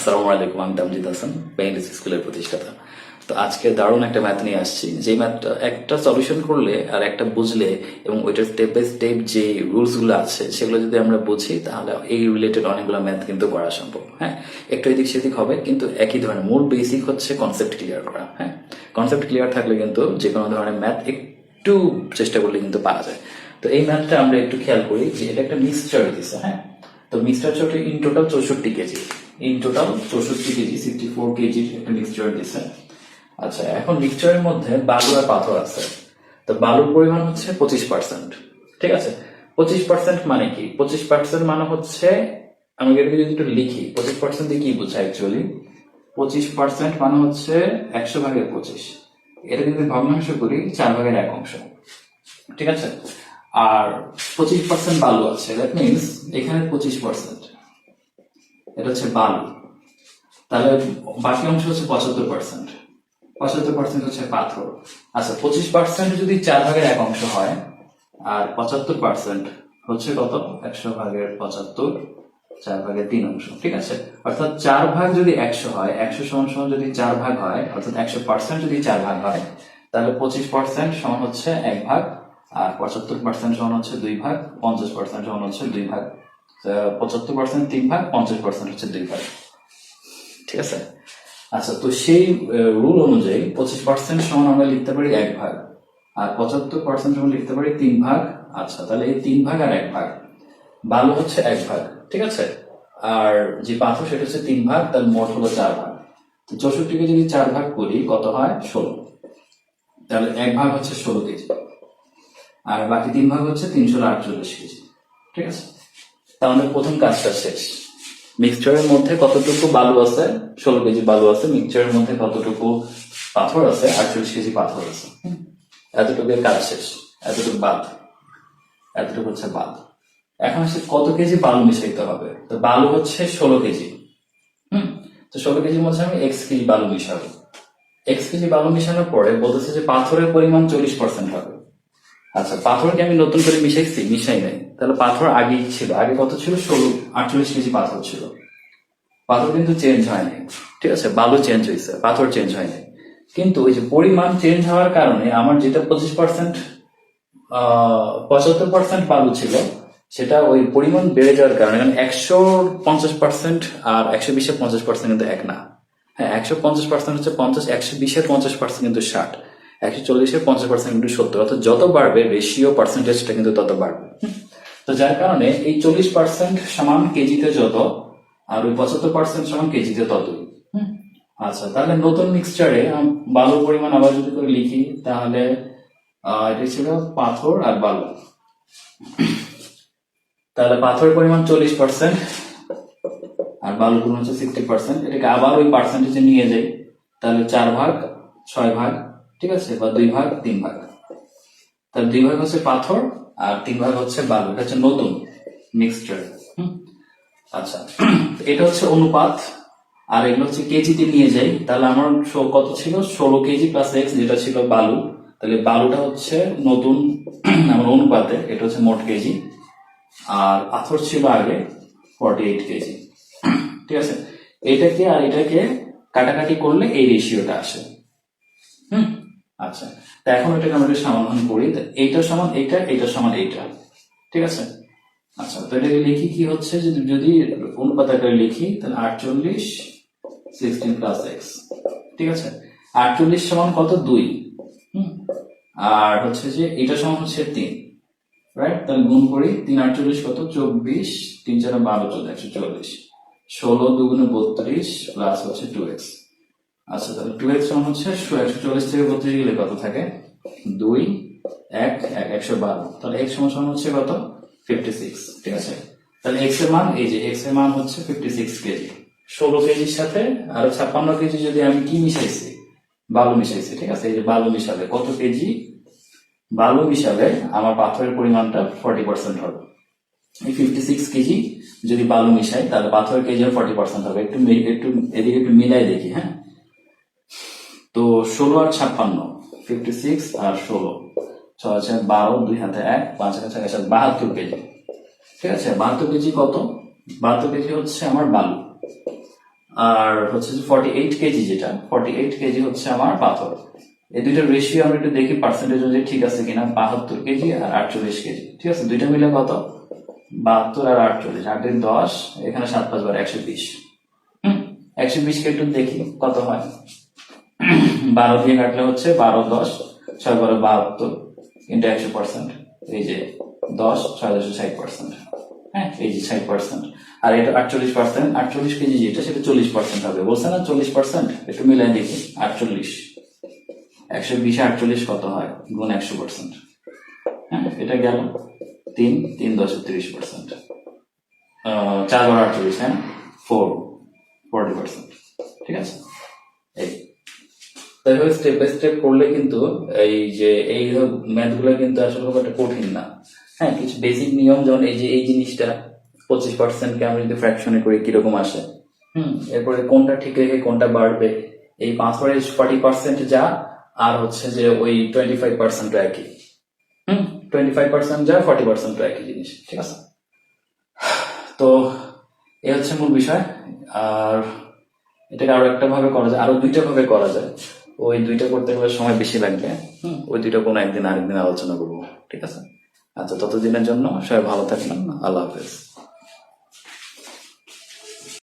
আসসালামু আলাইকুম, আমি তামজিদ হাসান, পেইন্টস স্কুলের প্রতিষ্ঠাতা। তো আজকে দারুণ একটা ম্যাথ নিয়ে আসছি, যে ম্যাথটা একটা সলিউশন করলে আর একটা বুঝলে এবং ওইটার স্টেপ বাই স্টেপ যে রুলস গুলো আছে সেগুলো যদি আমরা বুঝি তাহলে এই রিলেটেড অনেকগুলো ম্যাথ কিন্তু করা সম্ভব। হ্যাঁ, একটু এদিক সেদিক হবে কিন্তু একই ধরনের মূল বেসিক হচ্ছে কনসেপ্ট ক্লিয়ার করা। হ্যাঁ, কনসেপ্ট ক্লিয়ার থাকলে কিন্তু যে কোনো ধরনের ম্যাথ একটু চেষ্টা করলে কিন্তু পারা যায়। তো এই ম্যাথটা আমরা একটু খেয়াল করি যে এটা একটা মিক্সচার দিচ্ছে। হ্যাঁ, তো মিক্সচার চটে in total 64 KG, in total 64 KG 64 কেজির একটা মিক্সচার দিচ্ছে। আচ্ছা, এখন মিক্সচারের মধ্যে বালু আর পাথর আছে। তো বালুর পরিমাণ হচ্ছে 25%। ঠিক আছে, 25% মানে কি? 25% মানে হচ্ছে, আমি এটাকে যদি একটু লিখি 25% দিয়ে কি বোঝায় অ্যাকচুয়ালি? 25% মানে হচ্ছে 100/25। এটা যদি ভগ্নাংশ করি 4/1 ঠিক আছে। আর 25% বালু আছে, দ্যাট মিনস এখানে 25% এটা হচ্ছে বালু, তাহলে বাকি অংশ হচ্ছে 75%। 75% হচ্ছে পাথর। আচ্ছা, 25% যদি 4/1 হয় আর 75% হচ্ছে কত? 100/75, 4/3। ঠিক আছে, অর্থাৎ 4 ভাগ যদি 100 হয়, 100 সমান যদি 4 ভাগ হয়, অর্থাৎ 100% যদি 4 ভাগ হয়, তাহলে 25% সমান হচ্ছে 1 ভাগ, আর 75% সমান হচ্ছে 2 ভাগ, 50% সমান হচ্ছে 2 ভাগ, 75% 3 ভাগ, 50% হচ্ছে 2 ভাগ। ঠিক আছে। আচ্ছা, তো সেই রুল অনুযায়ী 25% সমান আমরা লিখতে পারি 1 ভাগ, আর 75% সমান লিখতে পারি 3 ভাগ। আচ্ছা, তাহলে এই 3 ভাগ আর 1 ভাগ, বালু হচ্ছে 1 ভাগ। ঠিক আছে, আর যে পাথর সেটা হচ্ছে 3 ভাগ, তার মোট হলো 4 ভাগ। তো 64কে যদি 4 ভাগ করি কত হয়? 16। তাহলে 1 ভাগ হচ্ছে 16 কেজি, আর বাকি 3 ভাগ হচ্ছে 348 কেজি। ঠিক আছে, তাহলে প্রথম কাজটা শেষ। মিক্সচারের মধ্যে কতটুকু বালু আছে? 16 কেজি বালু আছে। মিক্সচারের মধ্যে কতটুকু পাথর আছে? 48 কেজি পাথর আছে। এতটুকু কাজ শেষ। এতটুকু বাদ, এতটুকু হচ্ছে বাদ। এখন আসলে কত কেজি বালু মিশাইতে হবে? তো বালু হচ্ছে 16 কেজি। তো 16 কেজির মধ্যে আমি x কেজি বালু মিশাবো। x কেজি বালু মিশানোর পরে বলতেছে যে পাথরের পরিমাণ 40% হবে। আচ্ছা, পাথরকে আমি নতুন করে মিশাই নাই। তাহলে পাথর আগেই ছিল, আগে কত ছিল? 48 কেজি পাথর ছিল। পাথর কিন্তু চেঞ্জ হয়নি। ঠিক আছে, বালু চেঞ্জ হয়েছে, পাথর চেঞ্জ হয়নি। কিন্তু ওই যে পরিমাণ চেঞ্জ হওয়ার কারণে আমার যেটা 25% 75% বালু ছিল, সেটা ওই পরিমাণ বেড়ে যাওয়ার কারণে, কারণ 150% আর 120-এর 50% কিন্তু এক না। হ্যাঁ, 150% হচ্ছে 50, 120-এর 50% কিন্তু 60, 140-এর 50% কিন্তু 70। অর্থাৎ যত বাড়বে রেশিও পার্সেন্টেজটা কিন্তু তত বাড়বে। তো যার কারণে এই 40% সমান কেজিতে যত, আর ওই 75% সমান কেজিতে ততই। আচ্ছা, তাহলে নতুন মিক্সচারে বালুর পরিমাণ আবার যদি করে লিখি, তাহলে এটা ছিল পাথর আর বালু। তাহলে পাথরের পরিমাণ 40% আর বালুর পরিমাণ হচ্ছে 60%। এটাকে আবার ওই পার্সেন্টেজে নিয়ে যাই, তাহলে 4 ভাগ 6 ভাগ। ঠিক আছে, বা 2 ভাগ 3 ভাগ। তাহলে 2 ভাগ হচ্ছে পাথর আর 3 ভাগ হচ্ছে বালু। এটা হচ্ছে নতুন মিক্সচার। আচ্ছা, এটা হচ্ছে অনুপাত, আর এগুলো হচ্ছে কেজিতে নিয়ে যাই। তাহলে আমার কত ছিল? 16 কেজি প্লাস এক্স, যেটা ছিল বালু। তাহলে বালুটা হচ্ছে নতুন আমার অনুপাতে, এটা হচ্ছে মোট কেজি। আর পাথর ছিল আগে 48 কেজি। ঠিক আছে, এটাকে আর এটাকে কাটাকাটি করলে এই রেশিওটা আসে। আচ্ছা, তা এখন এটাকে আমরা সমাধান করি। এইটা সমান এইটা, এইটা সমান এইটা। ঠিক আছে। আচ্ছা, তো এটাকে লিখি কি হচ্ছে, যদি অনুপাত আকারে লিখি, তাহলে 48 16 প্লাস এক্স। ঠিক আছে, 48 সমান কত? 2। আর হচ্ছে যে এটা সমান হচ্ছে 3, রাইট? তাহলে গুণ করি, 3 48 কত? 24, 3 4 12 14 140, 16 2 গুণে 32 প্লাস হচ্ছে 2x। আচ্ছা, তাহলে 2x সমান হচ্ছে 140 থেকে 32 গেলে কত থাকে? 2 1 1 112। তাহলে x সমান হচ্ছে কত? 56। ঠিক আছে, তাহলে x এর মান, এই যে x এর মান হচ্ছে 56 কেজি। 16 কেজির সাথে আরো 56 কেজি যদি আমি কি মিশাইছি? বালু মিশাইছি। ঠিক আছে, এই যে বালু মিশালে কত কেজি? বালু মিশালে আমার পাথরের পরিমাণটা 40% হবে। এই 56 কেজি যদি বালু মিশাই, তাহলে পাথরের কেজি 40% হবে। একটু এদিকে একটু মিলাই দেখি। হ্যাঁ, তো 16 আর 56, 56 আর 16, 6 আছে 12, 2 হাতে 1, 5 আছে 72 কেজি। ঠিক আছে, 72 কেজি কত? 72 কেজি হচ্ছে আমার বালু। আর হচ্ছে যে 48 কেজি, যেটা 48 কেজি হচ্ছে আমার পাথর। এই দুইটার রেশিও আমরা একটু দেখি পার্সেন্টেজ অনুযায়ী ঠিক আছে কিনা। 72 কেজি আর 48 কেজি, ঠিক আছে, দুইটা মিলে কত? 72 আর 48, 8 এর 10, এখানে 7 5 12 120। 120 কে একটু দেখি কত হয়। 12 দিয়ে কাটলে হচ্ছে 12 10 6 12 72 ইন্টু 100%, এই যে 10 6 10 60%। হ্যাঁ, এই যে 60%। আর এটা 48%, 48 কেজি যেটা সেটা 40% হবে, বলছে না 40%। একটু মিলাই দেখি। 48 120 48 কত হয় গুণ 100%। হ্যাঁ, এটা গেল 3 3 10 30%, 4 12 48, হ্যাঁ 40%, ঠিক আছে। এই তাইভাবে স্টেপ বাই স্টেপ করলে কিন্তু এই ম্যাথ গুলো কিন্তু আসলে খুব একটা কঠিন না। হ্যাঁ, কিছু বেসিক নিয়ম, যেমন এই জিনিসটা 25%কে আমরা যদি ফ্র্যাকশনে করি কিরকম আসে। এরপরে কোনটা ঠিক রেখে কোনটা বাড়বে, এই 40% যা, আর হচ্ছে যে ওই 25% একই। 25% যা, 40% একই জিনিস, ঠিক আছে। তো এ হচ্ছে মূল বিষয়। আর এটাকে আরো একটা ভাবে করা যায়, আরো দুইটা ভাবে করা যায়। ওই দুইটা করতে গেলে সময় বেশি লাগবে। ওই দুইটা কোনো একদিন আরেকদিন আলোচনা করবো, ঠিক আছে। আচ্ছা, ততদিনের জন্য সবাই ভালো থাকবেন। আল্লাহ হাফেজ।